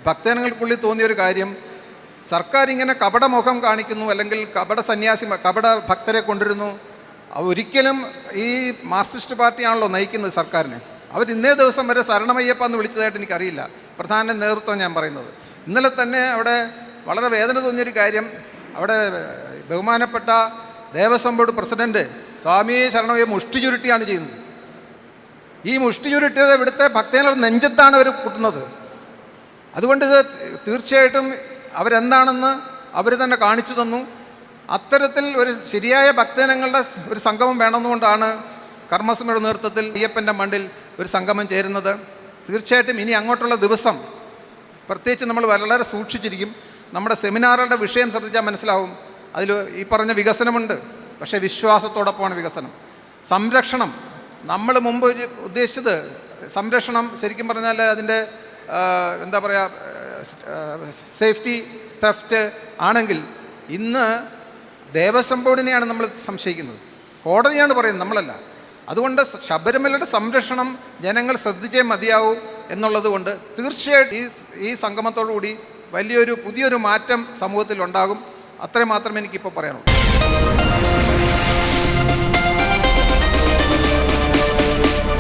ഭക്തജനങ്ങൾക്കുള്ളിൽ തോന്നിയൊരു കാര്യം, സർക്കാർ ഇങ്ങനെ കപടമുഖം കാണിക്കുന്നു, അല്ലെങ്കിൽ കപട ഭക്തരെ കൊണ്ടുവരുന്നു. ഒരിക്കലും ഈ മാർക്സിസ്റ്റ് പാർട്ടിയാണല്ലോ നയിക്കുന്നത് സർക്കാരിനെ. അവർ ഇന്നേ ദിവസം വരെ ശരണമയ്യപ്പ എന്ന് വിളിച്ചതായിട്ട് എനിക്കറിയില്ല. പ്രധാന നേതൃത്വം ഞാൻ പറയുന്നത്. ഇന്നലെ തന്നെ അവിടെ വളരെ വേദന തോന്നിയൊരു കാര്യം, അവിടെ ബഹുമാനപ്പെട്ട ദേവസ്വം ബോർഡ് പ്രസിഡൻറ്റ് സ്വാമിയെ ശരണമയ്യ മുഷ്ടി ചുരുട്ടിയാണ് ചെയ്യുന്നത്. ഈ മുഷ്ടി ചുരുട്ടിയത് ഇവിടുത്തെ ഭക്തജനങ്ങളുടെ നെഞ്ചത്താണ് അവർ കൂട്ടുന്നത്. അതുകൊണ്ട് ഇത് തീർച്ചയായിട്ടും അവരെന്താണെന്ന് അവർ തന്നെ കാണിച്ചു തന്നു. അത്തരത്തിൽ ഒരു ശരിയായ ഭക്തജനങ്ങളുടെ ഒരു സംഗമം വേണമെന്നുകൊണ്ടാണ് കർമ്മസമിതിയുടെ നേതൃത്വത്തിൽ അയ്യപ്പൻ്റെ മണ്ണിൽ ഒരു സംഗമം ചേരുന്നത്. തീർച്ചയായിട്ടും ഇനി അങ്ങോട്ടുള്ള ദിവസം പ്രത്യേകിച്ച് നമ്മൾ വളരെ സൂക്ഷിച്ചിരിക്കും. നമ്മുടെ സെമിനാറുകളുടെ വിഷയം ശ്രദ്ധിച്ചാൽ മനസ്സിലാവും. അതിൽ ഈ പറഞ്ഞ വികസനമുണ്ട്, പക്ഷേ വിശ്വാസത്തോടൊപ്പമാണ് വികസനം. സംരക്ഷണം, നമ്മൾ മുമ്പ് ഉദ്ദേശിച്ചത് സംരക്ഷണം ശരിക്കും പറഞ്ഞാൽ അതിൻ്റെ എന്താ പറയുക, സേഫ്റ്റി ത്രെഫ്റ്റ് ആണെങ്കിൽ ഇന്ന് ദേവസ്വം ബോർഡിനെയാണ് നമ്മൾ സംശയിക്കുന്നത്, കോടതിയാണ് പറയുന്നത്, നമ്മളല്ല. അതുകൊണ്ട് ശബരിമലയുടെ സംരക്ഷണം ജനങ്ങൾ ശ്രദ്ധിച്ചേ മതിയാവൂ എന്നുള്ളത് കൊണ്ട് തീർച്ചയായിട്ടും ഈ സംഗമത്തോടുകൂടി പുതിയൊരു മാറ്റം സമൂഹത്തിൽ ഉണ്ടാകും. അത്രയും മാത്രമേ എനിക്കിപ്പോൾ പറയാനുള്ളൂ.